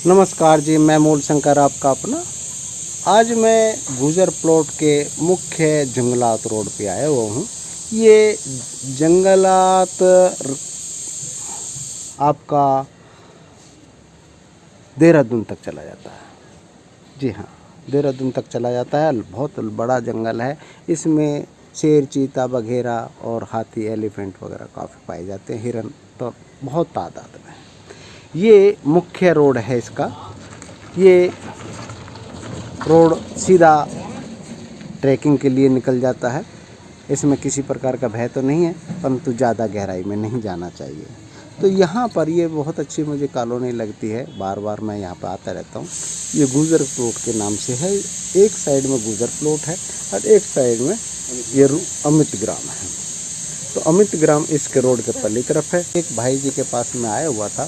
नमस्कार जी, मैं मूल शंकर आपका अपना। आज मैं गुजर प्लॉट के मुख्य जंगलात रोड पे आया हुआ हूँ। ये जंगलात आपका देहरादून तक चला जाता है। जी हाँ, देहरादून तक चला जाता है। बहुत बड़ा जंगल है। इसमें शेर, चीता वगैरह और हाथी, एलिफेंट वगैरह काफ़ी पाए जाते हैं। हिरन तो बहुत तादाद में। ये मुख्य रोड है इसका। ये रोड सीधा ट्रैकिंग के लिए निकल जाता है। इसमें किसी प्रकार का भय तो नहीं है, परंतु ज़्यादा गहराई में नहीं जाना चाहिए। तो यहाँ पर ये बहुत अच्छी मुझे कॉलोनी लगती है। बार बार मैं यहाँ पर आता रहता हूँ। ये गुजर प्लॉट के नाम से है। एक साइड में गुजर प्लॉट है और एक साइड में ये अमित ग्राम है। तो अमित ग्राम इसके रोड के पल्ली तरफ है। एक भाई जी के पास में आया हुआ था,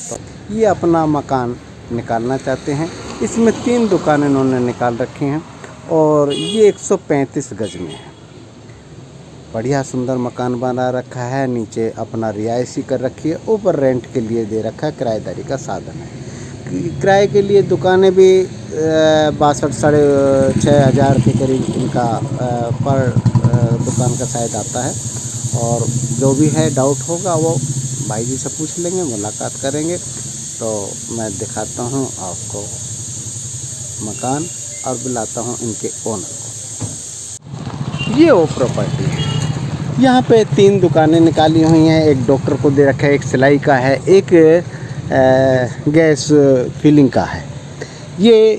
तो ये अपना मकान निकालना चाहते हैं। इसमें 3 दुकानें इन्होंने निकाल रखी हैं और ये 135 गज में है। बढ़िया सुंदर मकान बना रखा है। नीचे अपना रिहायशी कर रखी है, ऊपर रेंट के लिए दे रखा है। किराएदारी का साधन है। किराए के लिए दुकानें भी 62,500 के करीब इनका पर दुकान का शायद आता है। और जो भी है डाउट होगा वो भाई जी से पूछ लेंगे, मुलाकात करेंगे। तो मैं दिखाता हूँ आपको मकान और बुलाता हूँ इनके ओनर को। ये वो प्रॉपर्टी है। यहाँ पे 3 दुकानें निकाली हुई हैं। एक डॉक्टर को दे रखा है, एक सिलाई का है, एक गैस फिलिंग का है। ये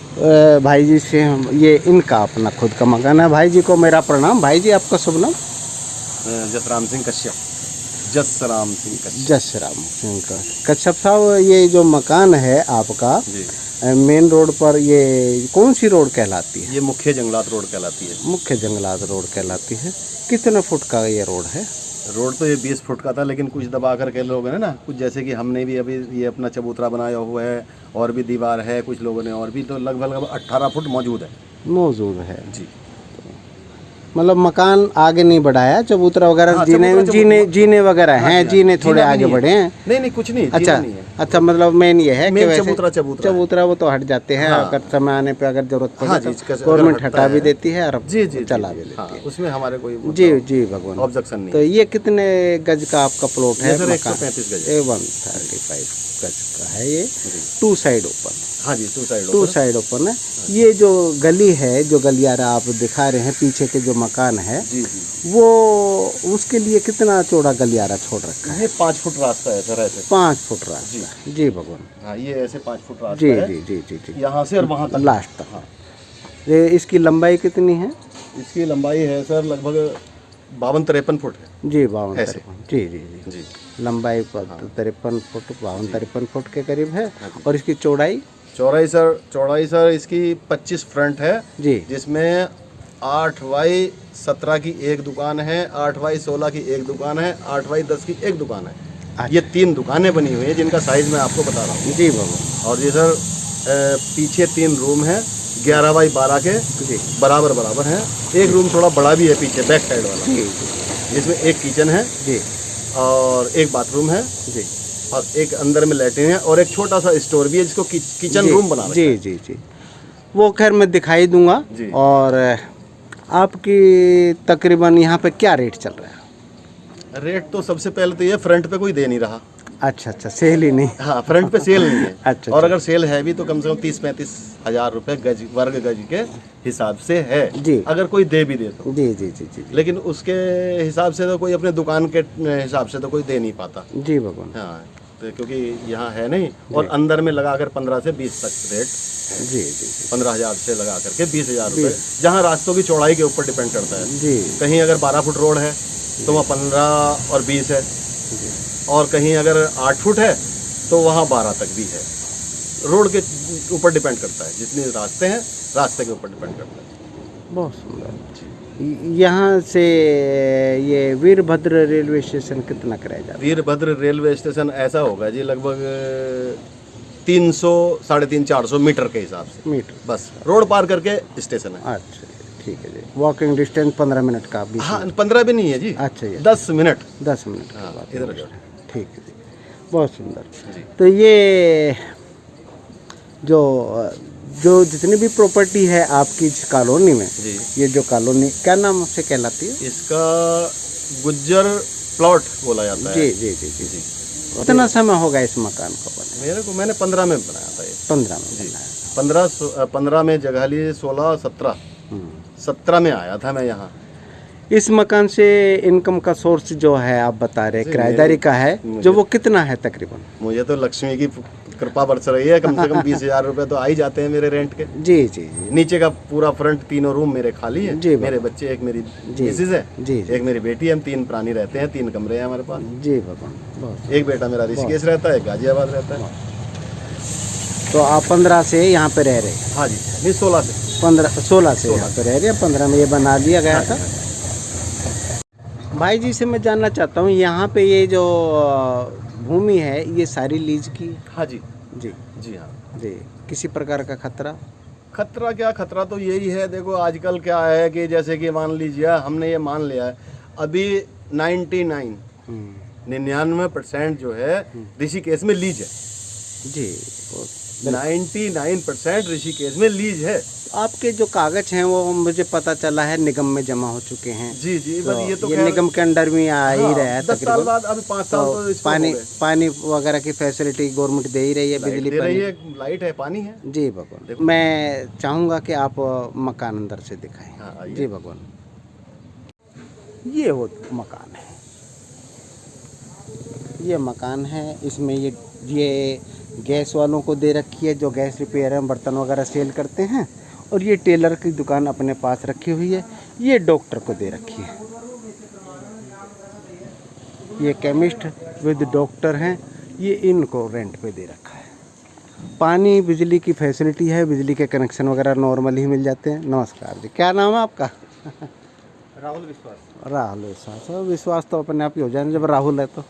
भाई जी से ये इनका अपना खुद का मकान है। भाई जी को मेरा प्रणाम। भाई जी, आपका शुभ नाम? जसराम सिंह कश्यप। जसराम सिंह कश्यप। जसराम सिंह कश्यप साहब, ये जो मकान है आपका जी, मेन रोड पर, ये कौन सी रोड कहलाती है? ये मुख्य जंगलात रोड कहलाती है। मुख्य जंगलात रोड कहलाती है। कितने फुट का ये रोड है? रोड तो ये 20 फुट का था, लेकिन कुछ दबा कर के लोग हैं ना, कुछ जैसे कि हमने भी अभी ये अपना चबूतरा बनाया हुआ है और भी दीवार है कुछ लोगों ने, और भी तो लगभग 18 फुट मौजूद है। मौजूद है जी, मतलब मकान आगे नहीं बढ़ाया, चबूतरा वगैरह, हाँ, जीने वगैरह हाँ, हैं। हाँ, जीने थोड़े जीना भी आगे नहीं बढ़े हैं। नहीं कुछ नहीं, अच्छा जीना नहीं है। अच्छा, मतलब मेन ये है कि मेन वैसे चबूतरा वो तो हट जाते हैं। हाँ। अगर समय आने पे अगर जरूरत पड़े हाँ तो जी, अगर गवर्नमेंट हटता हटा भी है। देती है और जी जी चला जी, भी लेती हाँ, है। उसमें हमारे कोई जी जी भगवान। ऑब्जेक्शन नहीं तो है। ये कितने गज का आपका प्लॉट है? ये सर मकान 135 गज है। 135 गज का है ये। 2 साइड ओपन। हाँ जी, 2 साइड ओपन है। ये जो गली है, जो गलियारा आप दिखा रहे हैं पीछे के जो मकान है, जी जी, वो उसके लिए कितना चौड़ा गलियारा छोड़ रखा है? ये 5 फुट रास्ता है सर, ऐसे 5 फुट रास्ता। जी भगवान। हाँ, ये ऐसे 5 फुट रास्ता जी है। जी जी जी जी, यहाँ से और वहाँ तक लास्ट तक। हाँ। ये इसकी लंबाई कितनी है? इसकी लंबाई है सर लगभग 52-53 फुट है। जी 52 ऐसे। 53। जी जी जी जी, लंबाई 53 फुट, 52-53 फुट के करीब है। और इसकी चौड़ाई? चौड़ाई सर इसकी 25 फ्रंट है जी जिसमें 8 बाई 17 की एक दुकान है, 8 बाई 16 की एक दुकान है, 8 बाई 10 की एक दुकान है। अच्छा। ये 3 दुकानें बनी हुई हैं जिनका साइज मैं आपको बता रहा हूँ। जी भगवान। और ये सर पीछे 3 रूम हैं 11 बाई 12 के, जी बराबर हैं। एक रूम थोड़ा बड़ा भी है पीछे, बैक साइड वाला, जी जिसमें एक किचन है जी और एक बाथरूम है जी और एक अंदर में लैट्रिन है और एक छोटा सा स्टोर भी है जिसको किचन रूम बना रखा जी है। जी जी, वो खैर मैं दिखाई दूंगा। जी। और आपकी तकरीबन यहाँ पे क्या रेट चल रहा है? रेट तो सबसे पहले तो ये फ्रंट पे कोई दे नहीं रहा। अच्छा अच्छा, सेल ही नहीं? हाँ, फ्रंट पे सेल नहीं है। अच्छा, और अगर सेल है भी तो कम से कम 30-35 हज़ार रुपए वर्ग गज के हिसाब से है। जी। अगर कोई दे भी दे तो। जी जी जी जी लेकिन उसके हिसाब से तो कोई अपने दुकान के हिसाब से तो कोई दे नहीं पाता। जी भगवान। हाँ, तो क्योंकि यहाँ है नहीं। और अंदर में लगाकर 15 से 20 तक रेट, जी जी 15,000 से लगा करके 20,000 रुपये, जहाँ रास्तों की चौड़ाई के ऊपर डिपेंड करता है। जी कहीं अगर 12 फुट रोड है तो वहाँ 15 और 20 है, और कहीं अगर 8 फुट है तो वहाँ 12 तक भी है। रोड के ऊपर डिपेंड करता है, जितने रास्ते हैं रास्ते के ऊपर डिपेंड करता है। बहुत सुंदर। यहाँ से ये वीरभद्र रेलवे स्टेशन कितना किराया जाता है? वीरभद्र रेलवे स्टेशन ऐसा होगा जी लगभग 300, 350-400 मीटर के हिसाब से, मीटर? बस रोड पार करके स्टेशन है। अच्छा, ठीक है जी। वॉकिंग डिस्टेंस 15 मिनट का? 20 हाँ, 15 भी नहीं है जी। अच्छा जी, 10 मिनट। 10 मिनट का हाँ, walking इधर distance। ठीक है जी, बहुत सुंदर। जी। तो ये जो जो जितनी भी प्रॉपर्टी है आपकी इस कॉलोनी में, जी, ये जो कॉलोनी क्या नाम से कहलाती है? इसका गुज्जर प्लॉट बोला जाता है। जी जी जी जी जी। कितना समय होगा इस मकान को बने? मैंने 15 में बनाया था ये। 15 में जी, बनाया। 15 में जगह ली, 16 17 17 में आया था मैं यहाँ। इस मकान से इनकम का सोर्स जो है आप बता रहे जी, किराएदारी का है, जो वो कितना है तकरीबन? मुझे तो लक्ष्मी की कृपा बरस रही है, कम से कम 20,000 रुपए तो आ ही जाते हैं मेरे रेंट के। जी जी जी नीचे का पूरा फ्रंट, तीनों रूम मेरे खाली हैं। जी, मेरे बच्चे, एक मेरी जी, मिसेज है, जी जी एक मेरी बेटी है, हम 3 प्राणी रहते हैं, 3 कमरे हैं हमारे पास। जी भगवान, बहुत। एक बेटा मेरा ऋषिकेश रहता है, एक गाजियाबाद रहता है। तो आप 15 से यहाँ पे रह रहे हैं? हाँ जी, नहीं 16 से। 16 से यहाँ पे रह रहे हैं, 15 में ये बना लिया गया था। भाई जी से मैं जानना चाहता हूँ, यहाँ पे ये जो भूमि है ये सारी लीज की है? हाँ जी, जी जी हाँ। जी। किसी प्रकार का खतरा? खतरा क्या, खतरा तो यही है, देखो आजकल क्या है कि जैसे कि मान लीजिए हमने ये मान लिया है अभी 99% जो है ऋषिकेश में लीज है। जी। 99% ऋषिकेश में लीज है। आपके जो कागज हैं वो मुझे पता चला है निगम में जमा हो चुके हैं। जी जी, तो बस ये तो निगम के अंडर में आ ही रहा है 10 साल तकरीबन। बाद, अभी 5 साल तो इसको हो पानी गए। पानी वगैरह की फैसिलिटी गवर्नमेंट दे ही रही है, लाइट बिजली दे रही पानी। है, लाइट है, पानी है। जी भगवान, मैं चाहूँगा कि आप मकान अंदर से दिखाएं। हाँ, आइए। जी भगवान, ये वो मकान है, ये मकान है। इसमें ये गैस वालों को दे रखी है, जो गैस रिपेयर है, बर्तन वगैरह सेल करते हैं। और ये टेलर की दुकान अपने पास रखी हुई है। ये डॉक्टर को दे रखी है, ये केमिस्ट विद डॉक्टर हैं, ये इनको रेंट पे दे रखा है। पानी बिजली की फैसिलिटी है, बिजली के कनेक्शन वगैरह नॉर्मल ही मिल जाते हैं। नमस्कार जी, क्या नाम है आपका? राहुल विश्वास। राहुल विश्वास। और विश्वास तो अपने आप ही हो जाए जब राहुल है तो।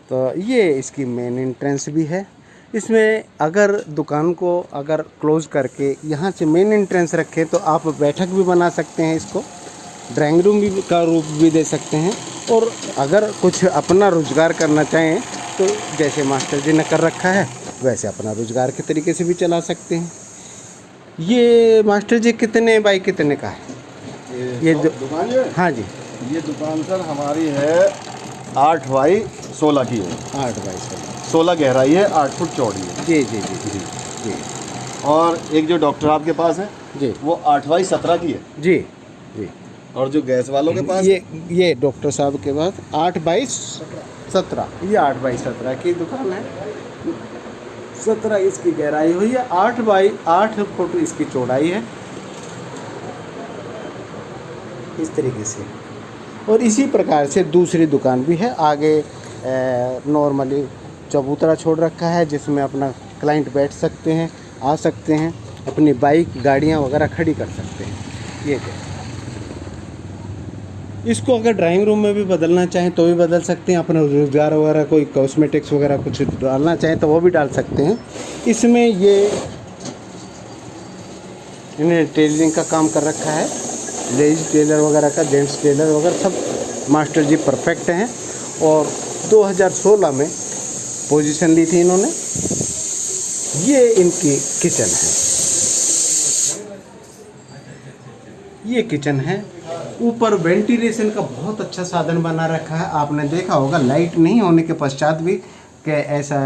तो ये इसकी मेन एंट्रेंस भी है। इसमें अगर दुकान को अगर क्लोज करके यहाँ से मेन एंट्रेंस रखें तो आप बैठक भी बना सकते हैं, इसको ड्राइंग रूम भी का रूप भी दे सकते हैं। और अगर कुछ अपना रोजगार करना चाहें तो जैसे मास्टर जी ने कर रखा है वैसे अपना रोजगार के तरीके से भी चला सकते हैं। ये मास्टर जी कितने बाई कितने का है ये दुकान जो है? हाँ जी, ये दुकान सर हमारी है 8 बाई 16 की है। 8 बाई 16 गहराई है, 8 फुट चौड़ी है। जी जी जी जी जी और एक जो डॉक्टर आपके पास है जी वो 8 बाई 17 की है। जी जी। और जो गैस वालों के पास ये डॉक्टर साहब के पास 8 बाई 17, ये 8 बाई 17 की दुकान है। 17 इसकी गहराई हुई है, 8 बाई 8 फुट इसकी चौड़ाई है, इस तरीके से। और इसी प्रकार से दूसरी दुकान भी है आगे, नॉर्मली चबूतरा छोड़ रखा है जिसमें अपना क्लाइंट बैठ सकते हैं, आ सकते हैं, अपनी बाइक गाड़ियाँ वगैरह खड़ी कर सकते हैं। ये क्या, इसको अगर ड्राइंग रूम में भी बदलना चाहें तो भी बदल सकते हैं। अपना रोजगार वगैरह कोई कॉस्मेटिक्स वगैरह कुछ डालना चाहें तो वो भी डाल सकते हैं। इसमें ये इन्हें टेलरिंग का काम कर रखा है, लेडीज टेलर वगैरह का, जेंट्स टेलर वगैरह सब मास्टर जी परफेक्ट हैं। और 2016 में पोजीशन ली थी इन्होंने। ये इनकी किचन है, ये किचन है। ऊपर वेंटिलेशन का बहुत अच्छा साधन बना रखा है। आपने देखा होगा लाइट नहीं होने के पश्चात भी कि ऐसा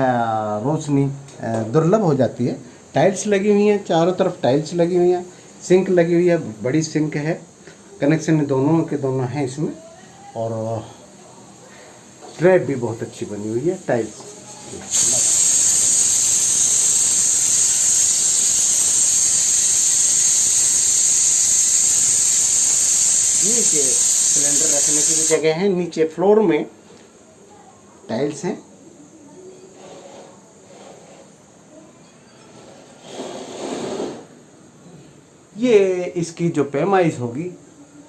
रोशनी दुर्लभ हो जाती है। टाइल्स लगी हुई हैं, चारों तरफ टाइल्स लगी हुई हैं, सिंक लगी हुई है, बड़ी सिंक है, कनेक्शन दोनों के दोनों हैं इसमें। और स्लैब भी बहुत अच्छी बनी हुई है, टाइल्स। नीचे सिलेंडर रखने की भी जगह है, नीचे फ्लोर में टाइल्स हैं। ये इसकी जो पैमाइश होगी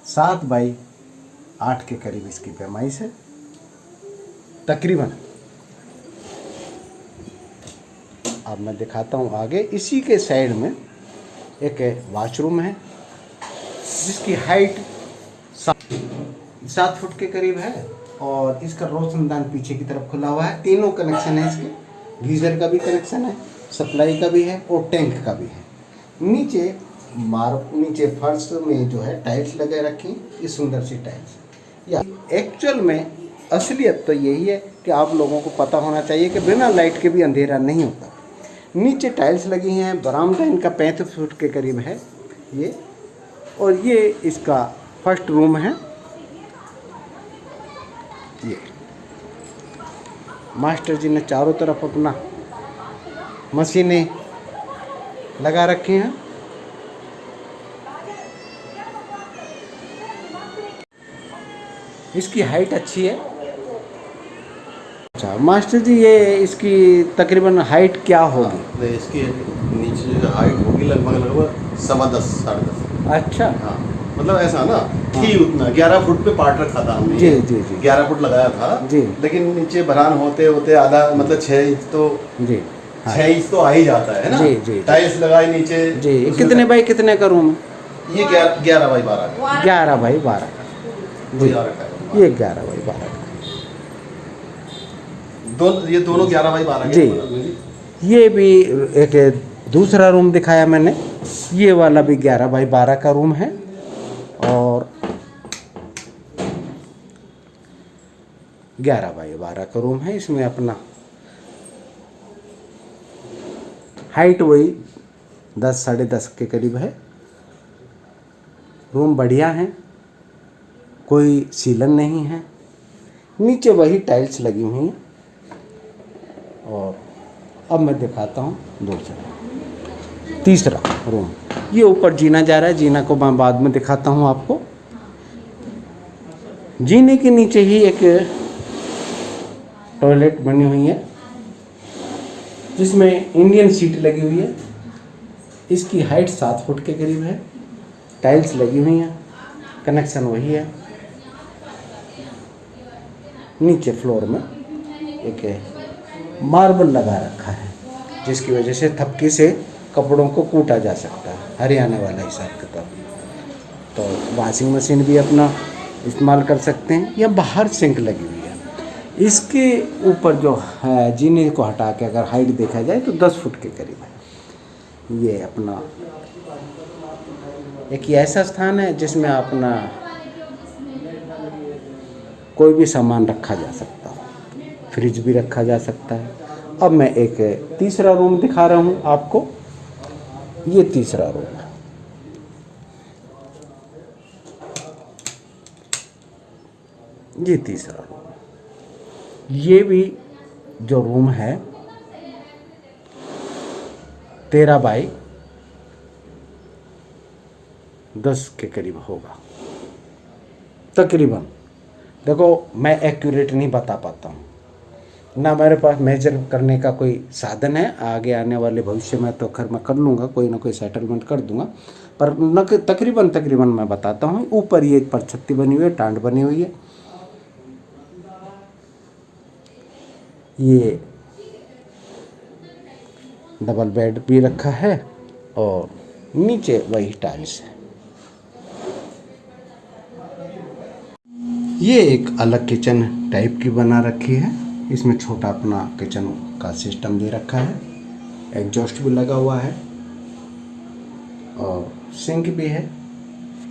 7 बाई 8 के करीब इसकी पैमाइश है तकरीबन। अब मैं दिखाता हूँ आगे। इसी के साइड में एक वॉशरूम है जिसकी हाइट 7 फुट के करीब है। और इसका रोशनदान पीछे की तरफ खुला हुआ है। तीनों कनेक्शन है इसके, गीज़र का भी कनेक्शन है, सप्लाई का भी है और टैंक का भी है। नीचे नीचे फर्श में जो है टाइल्स लगे रखी, ये सुंदर सी टाइल्स। या एक्चुअल में असलियत तो यही है कि आप लोगों को पता होना चाहिए कि बिना लाइट के भी अंधेरा नहीं होता। नीचे टाइल्स लगी हैं, बरामदा इनका 35 फुट के करीब है ये। और ये इसका फर्स्ट रूम है। ये मास्टर जी ने चारों तरफ अपना मशीनें लगा रखी हैं। इसकी हाइट अच्छी है। अच्छा मास्टर जी, ये इसकी तकरीबन हाइट क्या होगी? तो इसकी नीचे जो हाइट होगी लगभग 10.25 साढ़े 10। अच्छा हाँ, मतलब ऐसा ना थी उतना 11 फुट पे पार्ट रखा था हमने। जी जी जी 11 फुट लगाया था जी। लेकिन नीचे भरान होते होते आधा मतलब 6 इंच तो जी 6 इंच तो आ ही जाता है ना। जी, जी, जी। टाइल्स लगाई नीचे जी। उसमें कितने बाई कितने का रूम? ये 11 बाई 12 का 11 बाई 12 का। जी, बुझा रखा है। ये 11 बाई 12 का। ये दोनों 11 बाई 12 जी। के। ये भी एक दूसरा रूम दिखाया मैंने, ये वाला भी 11 बाई 12 का रूम है। और 11 बाई 12 का रूम है। इसमें अपना हाइट वही 10 साढ़े 10 के करीब है। रूम बढ़िया है, कोई सीलन नहीं है। नीचे वही टाइल्स लगी हुई हैं। और अब मैं दिखाता हूँ तीसरा रूम। ये ऊपर जीना जा रहा है, जीना को मैं बाद में दिखाता हूँ आपको। जीने के नीचे ही एक टॉयलेट बनी हुई है जिसमें इंडियन सीट लगी हुई है। इसकी हाइट 7 फुट के करीब है। टाइल्स लगी हुई हैं, कनेक्शन वही है। नीचे फ्लोर में एक मार्बल लगा रखा है जिसकी वजह से थपकी से कपड़ों को कूटा जा सकता है, हरियाणा वाला हिसाब किताब। तो वॉशिंग मशीन भी अपना इस्तेमाल कर सकते हैं। या बाहर सिंक लगी हुई है। इसके ऊपर जो है जीने को हटा के अगर हाइट देखा जाए तो 10 फुट के करीब है। ये अपना एक ऐसा स्थान है जिसमें अपना कोई भी सामान रखा जा सकता है, फ्रिज भी रखा जा सकता है। अब मैं एक तीसरा रूम दिखा रहा हूँ आपको। ये तीसरा रूम है। ये तीसरा रूम। ये भी जो रूम है 13 बाई 10 के करीब होगा तकरीबन। देखो मैं एक्यूरेट नहीं बता पाता हूँ, ना मेरे पास मेजर करने का कोई साधन है। आगे आने वाले भविष्य में तो खैर मैं कर लूँगा, कोई ना कोई सेटलमेंट कर दूंगा, पर न तकरीबन मैं बताता हूँ। ऊपर ये पर छत्ती बनी हुई है, टांड बनी हुई है। ये डबल बेड भी रखा है और नीचे वही टाइल्स है। ये एक अलग किचन टाइप की बना रखी है। इसमें छोटा अपना किचन का सिस्टम दे रखा है, एग्जॉस्ट भी लगा हुआ है और सिंक भी है।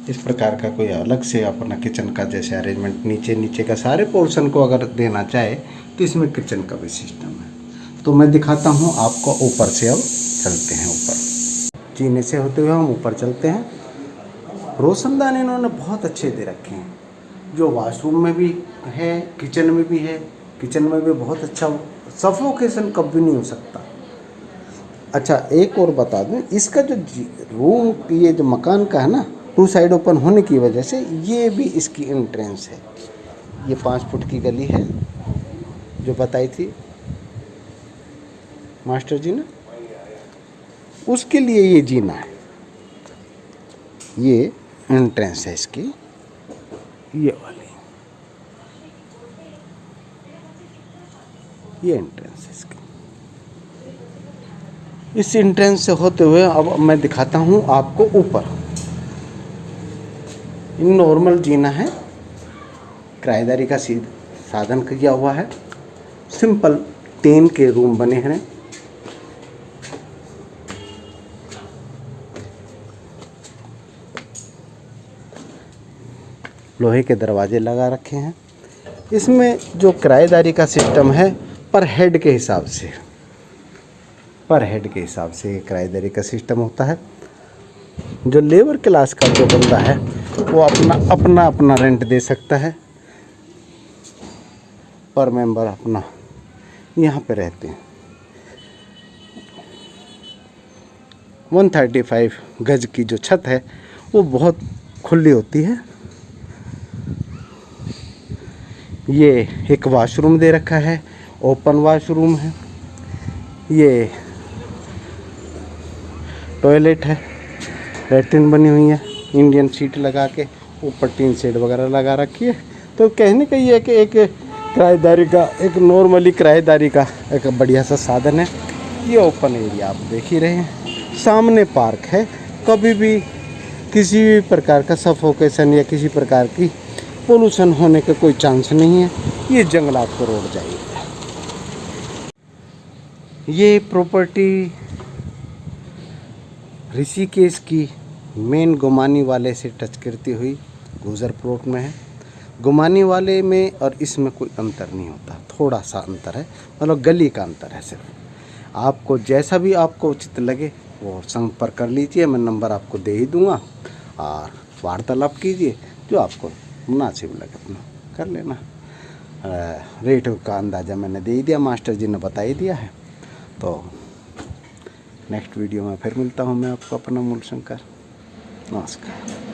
इस प्रकार का कोई अलग से अपना किचन का जैसे अरेंजमेंट नीचे का सारे पोर्शन को अगर देना चाहे तो इसमें किचन का भी सिस्टम है। तो मैं दिखाता हूँ आपको ऊपर से। अब चलते हैं ऊपर, जीने से होते हुए हम ऊपर चलते हैं। रोशनदान इन्होंने बहुत अच्छे दे रखे हैं, जो वॉशरूम में भी है, किचन में भी है। किचन में भी बहुत अच्छा, सफोकेशन कभी भी नहीं हो सकता। अच्छा एक और बता दूं, इसका जो रूम ये जो मकान का है ना 2 साइड ओपन होने की वजह से ये भी इसकी एंट्रेंस है। ये 5 फुट की गली है जो बताई थी मास्टर जी ने, उसके लिए ये जीना है। ये एंट्रेंस है इसकी, ये वाली, ये एंट्रेंस है इसकी। इस एंट्रेंस से होते हुए अब मैं दिखाता हूँ आपको ऊपर। नॉर्मल जीना है, किराएदारी का साधन किया हुआ है, सिंपल टेन के रूम बने हैं। लोहे के दरवाजे लगा रखे हैं। इसमें जो किराएदारी का सिस्टम है पर हेड के हिसाब से किराएदारी का सिस्टम होता है। जो लेबर क्लास का जो बंदा है वो अपना रेंट दे सकता है। पर मेंबर अपना यहाँ पे रहते हैं। 135 गज की जो छत है वो बहुत खुली होती है। ये एक वॉशरूम दे रखा है, ओपन वॉशरूम है। ये टॉयलेट है, लैट्रिन बनी हुई है, इंडियन सीट लगा के, ऊपर टीन शेड वगैरह लगा रखी है। तो कहने का ये है कि एक किराएदारी का, एक नॉर्मली किराएदारी का एक बढ़िया सा साधन है। ये ओपन एरिया आप देख ही रहे हैं, सामने पार्क है। कभी भी किसी भी प्रकार का सफोकेशन या किसी प्रकार की पोल्यूशन होने का कोई चांस नहीं है। ये जंगलात को रोड जाइए। ये प्रॉपर्टी ऋषिकेश की मेन गुमानी वाले से टच करती हुई गुजर प्लॉट में है। गुमानी वाले में और इसमें कोई अंतर नहीं होता, थोड़ा सा अंतर है, मतलब गली का अंतर है सिर्फ। आपको जैसा भी आपको उचित लगे वो संपर्क कर लीजिए, मैं नंबर आपको दे ही दूँगा और वार्तालाप कीजिए। जो आपको मुनासिब लगे अपना कर लेना। रेट का अंदाज़ा मैंने दे ही दिया, मास्टर जी ने बता ही दिया है। तो नेक्स्ट वीडियो में फिर मिलता हूँ मैं आपको, अपना मूल शंकर। नमस्कार।